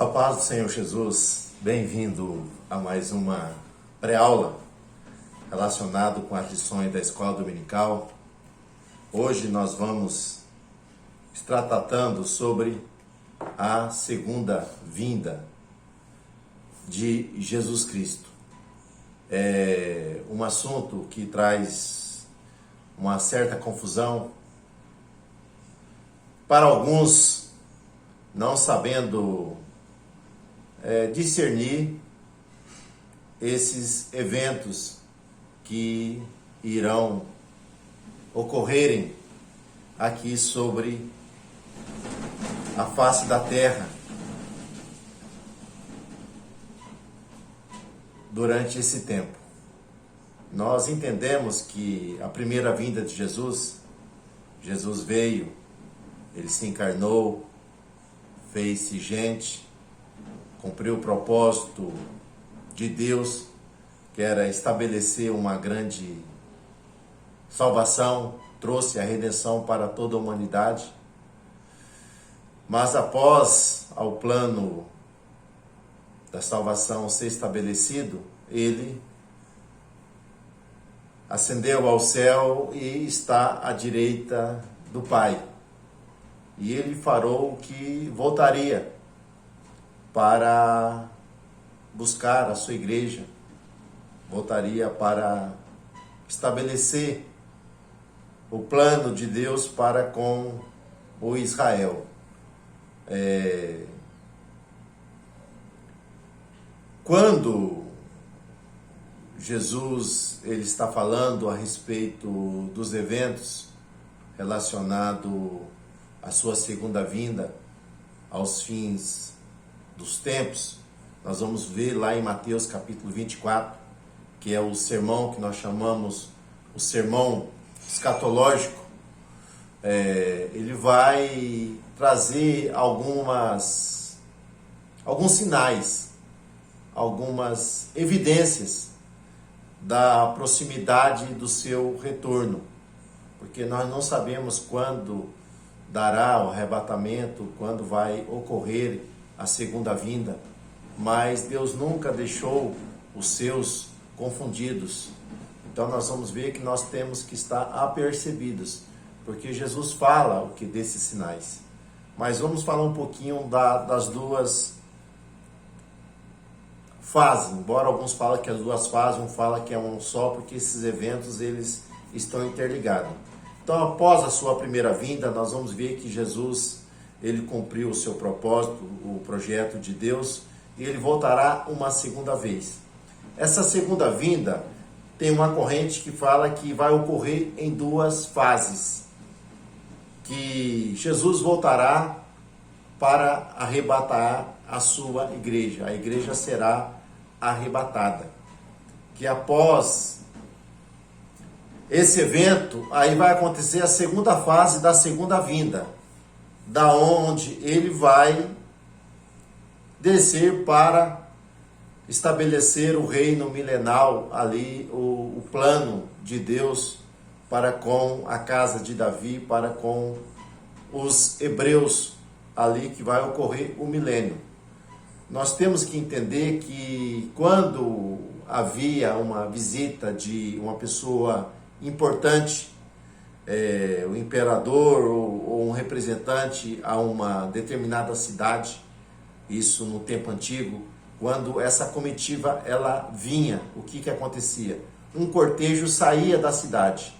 A paz do Senhor Jesus, bem-vindo a mais uma pré-aula relacionado com as lições da Escola Dominical. Hoje nós vamos estar tratando sobre a segunda vinda de Jesus Cristo. É um assunto que traz uma certa confusão para alguns, não sabendo discernir esses eventos que irão ocorrerem aqui sobre a face da terra durante esse tempo. Nós entendemos que a primeira vinda de Jesus veio, ele se encarnou, fez-se gente, cumpriu o propósito de Deus, que era estabelecer uma grande salvação, trouxe a redenção para toda a humanidade. Mas após o plano da salvação ser estabelecido, ele ascendeu ao céu e está à direita do Pai. E ele farou que voltaria para buscar a sua igreja, voltaria para estabelecer o plano de Deus para com o Israel. Quando Jesus ele está falando a respeito dos eventos relacionados à sua segunda vinda, aos fins dos tempos, nós vamos ver lá em Mateus capítulo 24, que é o sermão que nós chamamos o sermão escatológico. Ele vai trazer alguns sinais, algumas evidências da proximidade do seu retorno, porque nós não sabemos quando dará o arrebatamento, quando vai ocorrer a segunda vinda, mas Deus nunca deixou os seus confundidos. Então nós vamos ver que nós temos que estar apercebidos, porque Jesus fala o que desses sinais. Mas vamos falar um pouquinho das duas fases, embora alguns falem que as duas fases, um fala que é um só, porque esses eventos eles estão interligados. Então, após a sua primeira vinda, nós vamos ver que Jesus ele cumpriu o seu propósito, o projeto de Deus, e ele voltará uma segunda vez. Essa segunda vinda tem uma corrente que fala que vai ocorrer em duas fases, que Jesus voltará para arrebatar a sua igreja. A igreja será arrebatada. Que após esse evento, aí vai acontecer a segunda fase da segunda vinda, da onde ele vai descer para estabelecer o reino milenal, ali o plano de Deus para com a casa de Davi, para com os hebreus, ali que vai ocorrer o milênio. Nós temos que entender que quando havia uma visita de uma pessoa importante, o imperador ou um representante a uma determinada cidade, isso no tempo antigo, quando essa comitiva ela vinha, o que acontecia? Um cortejo saía da cidade,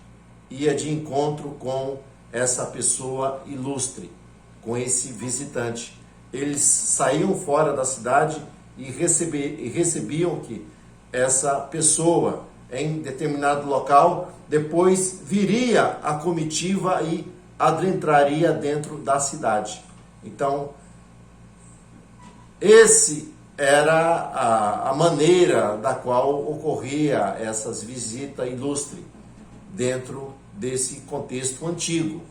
ia de encontro com essa pessoa ilustre, com esse visitante. Eles saíam fora da cidade e recebiam que essa pessoa em determinado local, depois viria a comitiva e adentraria dentro da cidade. Então, esse era a maneira da qual ocorria essas visitas ilustres dentro desse contexto antigo.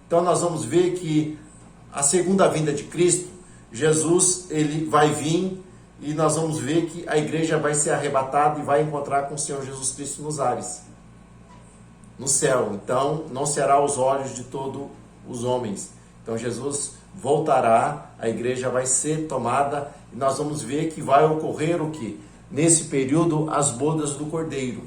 Então, nós vamos ver que a segunda vinda de Cristo, Jesus, ele vai vir e nós vamos ver que a igreja vai ser arrebatada e vai encontrar com o Senhor Jesus Cristo nos ares, no céu. Então, não será aos olhos de todos os homens. Então, Jesus voltará, a igreja vai ser tomada e nós vamos ver que vai ocorrer o que? Nesse período, as bodas do Cordeiro.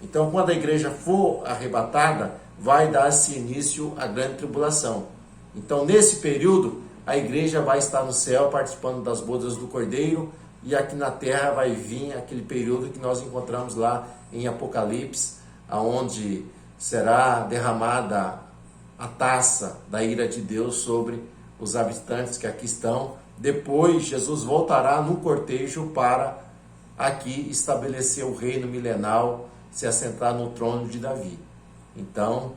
Então, quando a igreja for arrebatada, vai dar-se início à grande tribulação. Então, nesse período, a igreja vai estar no céu participando das bodas do Cordeiro, e aqui na terra vai vir aquele período que nós encontramos lá em Apocalipse, aonde será derramada a taça da ira de Deus sobre os habitantes que aqui estão. Depois, Jesus voltará no cortejo para aqui estabelecer o reino milenal, se assentar no trono de Davi. Então,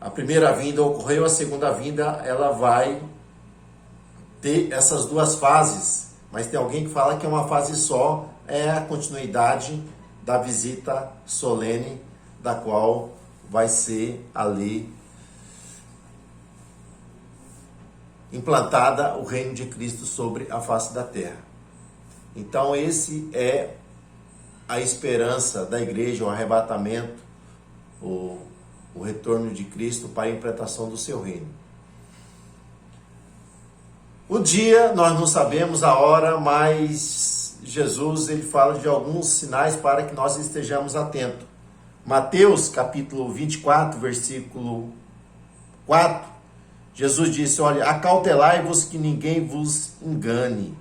a primeira vinda ocorreu, a segunda vinda ela vai ter essas duas fases, mas tem alguém que fala que é uma fase só, é a continuidade da visita solene, da qual vai ser ali implantada o reino de Cristo sobre a face da terra. Então esse é a esperança da igreja, o arrebatamento, o retorno de Cristo para a implantação do seu reino. O dia, nós não sabemos a hora, mas Jesus ele fala de alguns sinais para que nós estejamos atentos. Mateus capítulo 24, versículo 4, Jesus disse, olha, acautelai-vos que ninguém vos engane,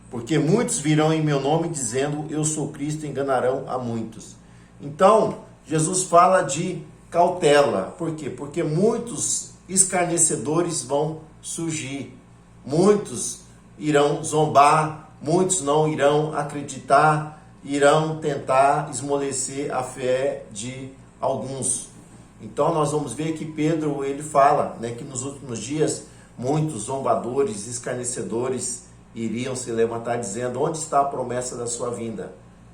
porque muitos virão em meu nome dizendo, eu sou Cristo, e enganarão a muitos. Então, Jesus fala de cautela. Por quê? Porque muitos escarnecedores vão surgir. Muitos irão zombar, muitos não irão acreditar, irão tentar esmorecer a fé de alguns. Então nós vamos ver que Pedro ele fala, né, que nos últimos dias muitos zombadores, escarnecedores iriam se levantar dizendo, onde está a promessa da sua vinda?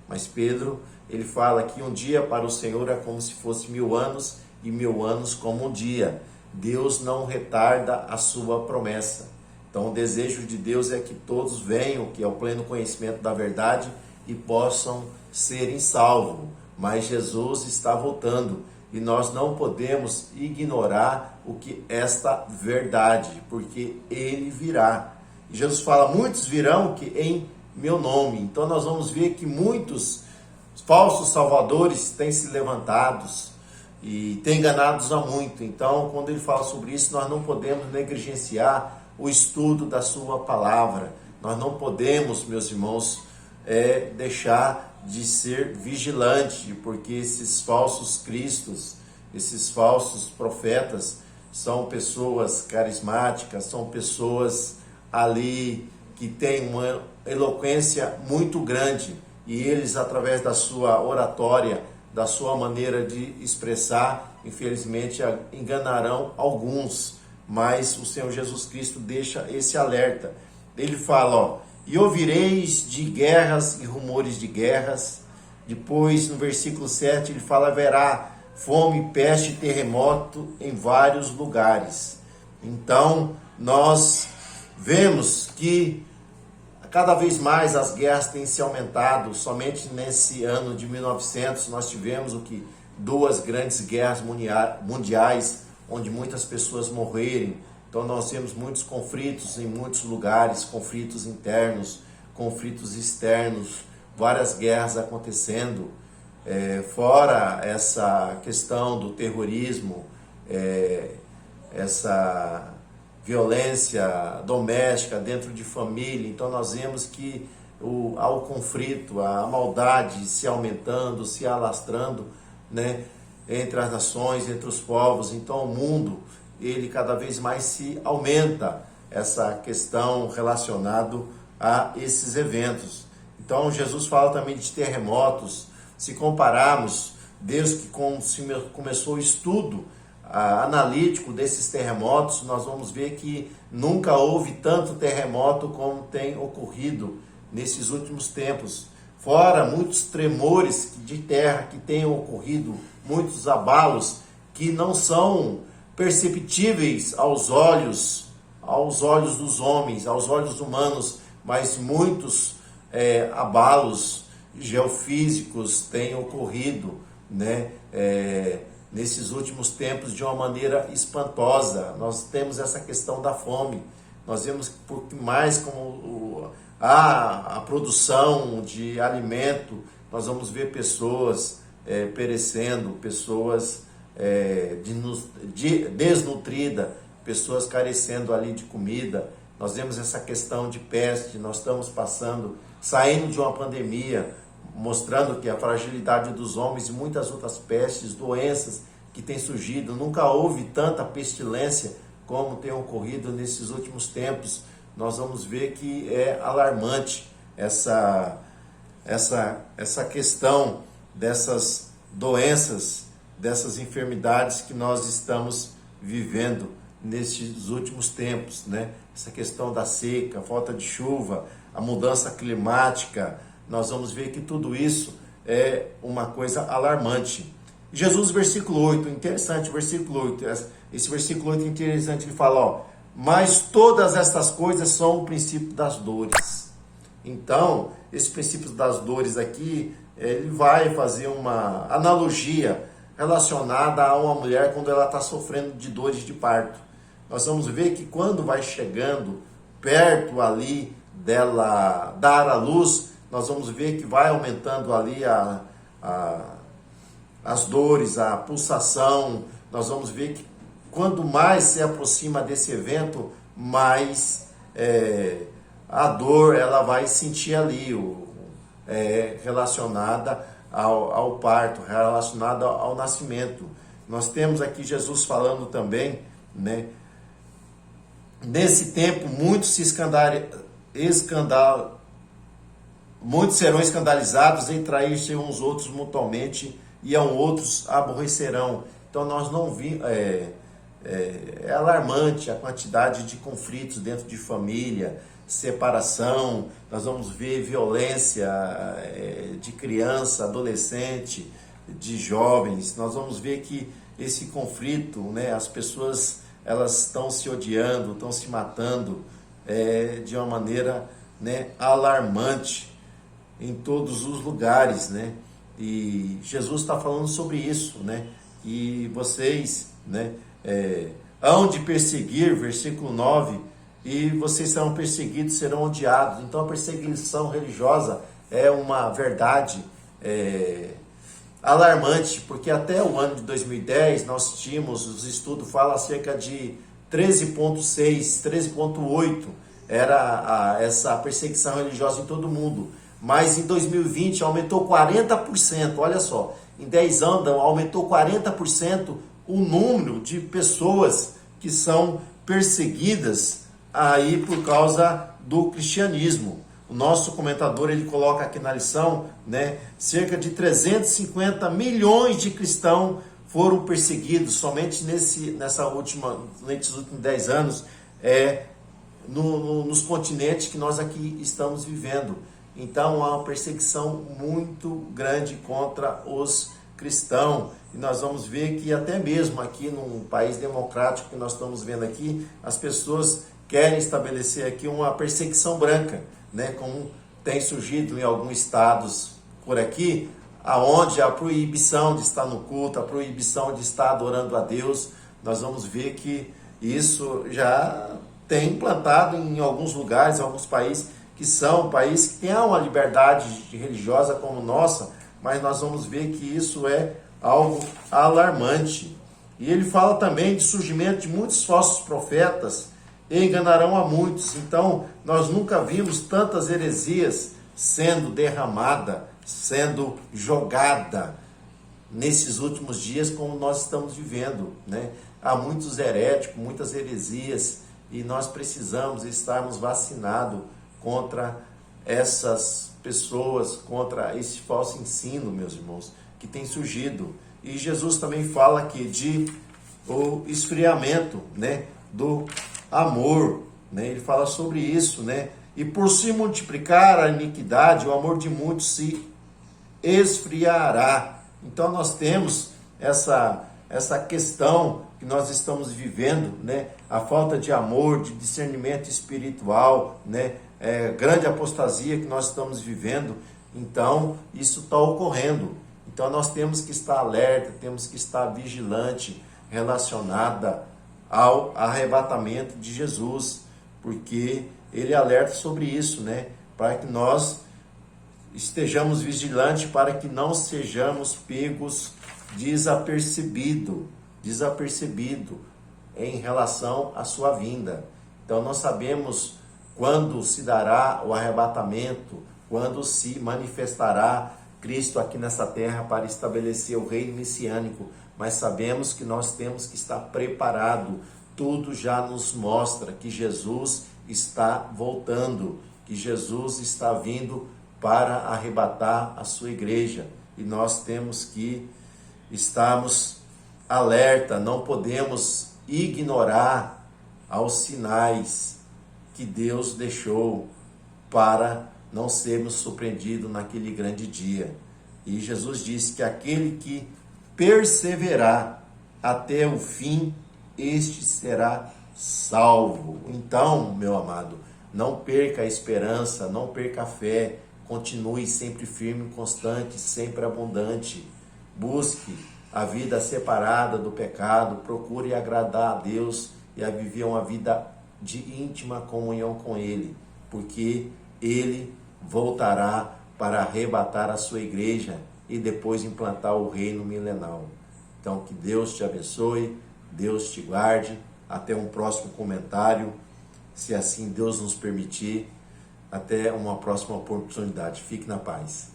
Mas Pedro ele fala que um dia para o Senhor é como se fosse 1000 anos e 1000 anos como um dia. Deus não retarda a sua promessa. Então o desejo de Deus é que todos venham, que é o pleno conhecimento da verdade e possam serem salvos. Mas Jesus está voltando e nós não podemos ignorar o que esta verdade, porque ele virá. E Jesus fala, muitos virão que em meu nome. Então nós vamos ver que muitos falsos salvadores têm se levantados e têm enganados a muito. Então quando ele fala sobre isso, nós não podemos negligenciar o estudo da sua palavra. Nós não podemos, meus irmãos, deixar de ser vigilante, porque esses falsos cristos, esses falsos profetas, são pessoas carismáticas, são pessoas ali que têm uma eloquência muito grande, e eles, através da sua oratória, da sua maneira de expressar, infelizmente enganarão alguns. Mas o Senhor Jesus Cristo deixa esse alerta. Ele fala, ó, e ouvireis de guerras e rumores de guerras. Depois, no versículo 7, ele fala, haverá fome, peste e terremoto em vários lugares. Então, nós vemos que cada vez mais as guerras têm se aumentado. Somente nesse ano de 1900, nós tivemos 2 grandes guerras mundiais, onde muitas pessoas morreram. Então nós temos muitos conflitos em muitos lugares, conflitos internos, conflitos externos, várias guerras acontecendo, fora essa questão do terrorismo, essa violência doméstica dentro de família. Então nós vemos que há o conflito, a maldade se aumentando, se alastrando, né, entre as nações, entre os povos. Então o mundo, ele cada vez mais se aumenta, essa questão relacionada a esses eventos. Então Jesus fala também de terremotos. Se compararmos, desde que começou o estudo analítico desses terremotos, nós vamos ver que nunca houve tanto terremoto como tem ocorrido nesses últimos tempos. Fora muitos tremores de terra que têm ocorrido, muitos abalos que não são perceptíveis aos olhos dos homens, aos olhos humanos, mas muitos abalos geofísicos têm ocorrido, né, nesses últimos tempos de uma maneira espantosa. Nós temos essa questão da fome. nós vemos por mais como a produção de alimento, nós vamos ver pessoas perecendo, pessoas desnutridas, pessoas carecendo ali de comida. Nós vemos essa questão de peste, nós estamos saindo de uma pandemia, mostrando que a fragilidade dos homens e muitas outras pestes, doenças que têm surgido. Nunca houve tanta pestilência como tem ocorrido nesses últimos tempos. Nós vamos ver que é alarmante essa questão dessas doenças, dessas enfermidades que nós estamos vivendo nesses últimos tempos, né? Essa questão da seca, a falta de chuva, a mudança climática, nós vamos ver que tudo isso é uma coisa alarmante. Jesus, versículo 8, interessante, versículo 8, esse versículo 8 é interessante, ele fala, ó, mas todas estas coisas são o princípio das dores. Então, esse princípio das dores aqui, ele vai fazer uma analogia relacionada a uma mulher quando ela está sofrendo de dores de parto. Nós vamos ver que quando vai chegando perto ali dela dar à luz, nós vamos ver que vai aumentando ali as dores, a pulsação. Nós vamos ver que quando mais se aproxima desse evento, mais a dor ela vai sentir ali, relacionada ao parto, relacionada ao nascimento. Nós temos aqui Jesus falando também, né? Nesse tempo, muitos serão escandalizados em trair-se uns outros mutuamente e a outros aborrecerão. Então nós não vimos, é alarmante a quantidade de conflitos dentro de família, separação, nós vamos ver violência de criança, adolescente, de jovens, nós vamos ver que esse conflito, né, as pessoas elas estão se odiando, estão se matando de uma maneira, né, alarmante em todos os lugares, né? E Jesus está falando sobre isso, né? E vocês, né, hão de perseguir, versículo 9, e vocês serão perseguidos, serão odiados. Então a perseguição religiosa é uma verdade alarmante, porque até o ano de 2010 nós tínhamos, os estudos falam cerca de 13,6, 13,8 era essa perseguição religiosa em todo o mundo. Mas em 2020 aumentou 40%, olha só, em 10 anos aumentou 40% o número de pessoas que são perseguidas aí por causa do cristianismo. O nosso comentador, ele coloca aqui na lição, né, cerca de 350 milhões de cristãos foram perseguidos somente nesses últimos 10 anos, nos continentes que nós aqui estamos vivendo. Então há uma perseguição muito grande contra os cristãos. E nós vamos ver que até mesmo aqui num país democrático que nós estamos vendo aqui, as pessoas querem estabelecer aqui uma perseguição branca, né? Como tem surgido em alguns estados por aqui, aonde a proibição de estar no culto, a proibição de estar adorando a Deus, nós vamos ver que isso já tem implantado em alguns lugares, em alguns países, que são países que têm uma liberdade religiosa como nossa, mas nós vamos ver que isso é algo alarmante. E ele fala também de surgimento de muitos falsos profetas, e enganarão a muitos. Então, nós nunca vimos tantas heresias sendo derramada, sendo jogada nesses últimos dias como nós estamos vivendo, né? Há muitos heréticos, muitas heresias, e nós precisamos estarmos vacinados contra essas pessoas, contra esse falso ensino, meus irmãos, que tem surgido. E Jesus também fala aqui de o esfriamento, né, do amor, né? Ele fala sobre isso, né? E por se multiplicar a iniquidade, o amor de muitos se esfriará. Então nós temos essa questão que nós estamos vivendo, né? A falta de amor, de discernimento espiritual, né? Grande apostasia que nós estamos vivendo. Então isso está ocorrendo. Então nós temos que estar alerta, temos que estar vigilante relacionada ao arrebatamento de Jesus. porque ele alerta sobre isso, né? Para que nós estejamos vigilantes, para que não sejamos pegos desapercebido em relação à sua vinda. Então nós sabemos quando se dará o arrebatamento, quando se manifestará Cristo aqui nessa terra para estabelecer o reino messiânico, mas sabemos que nós temos que estar preparado. Tudo já nos mostra que Jesus está voltando, que Jesus está vindo para arrebatar a sua igreja, e nós temos que estarmos alerta, não podemos ignorar aos sinais que Deus deixou para não sermos surpreendidos naquele grande dia. E Jesus disse que aquele que perseverar até o fim, este será salvo. Então, meu amado, não perca a esperança, não perca a fé, continue sempre firme, constante, sempre abundante. Busque a vida separada do pecado, procure agradar a Deus e a viver uma vida de íntima comunhão com Ele, porque Ele voltará para arrebatar a sua igreja e depois implantar o reino milenal. Então, que Deus te abençoe, Deus te guarde. Até um próximo comentário, se assim Deus nos permitir. Até uma próxima oportunidade. Fique na paz.